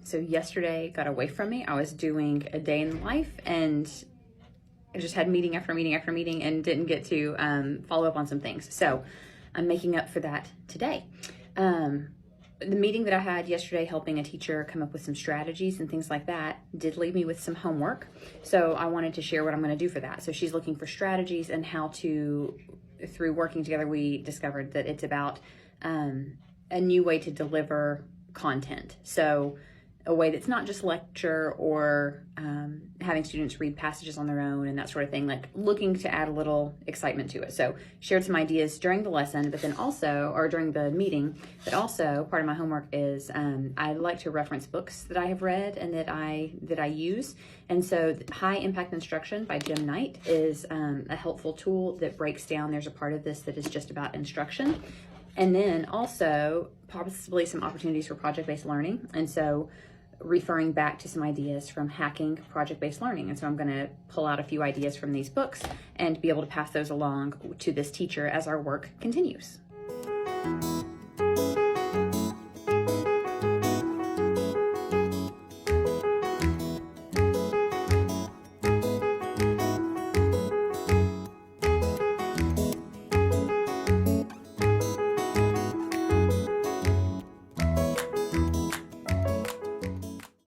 So yesterday got away from me. I was doing a day in life and I just had meeting after meeting after meeting and didn't get to follow up on some things. So I'm making up for that today. The meeting that I had yesterday helping a teacher come up with some strategies and things like that did leave me with some homework. So I wanted to share what I'm going to do for that. So she's looking for strategies and how to, through working together, we discovered that it's about a new way to deliver content. So a way that's not just lecture or having students read passages on their own and that sort of thing, like looking to add a little excitement to it. So shared some ideas during the lesson, but then also, or during the meeting, but also part of my homework is I like to reference books that I have read and that I use. And so High Impact Instruction by Jim Knight is a helpful tool that breaks down, there's a part of this that is just about instruction. And then also possibly some opportunities for project-based learning. And so referring back to some ideas from Hacking Project-Based Learning. And so I'm going to pull out a few ideas from these books and be able to pass those along to this teacher as our work continues.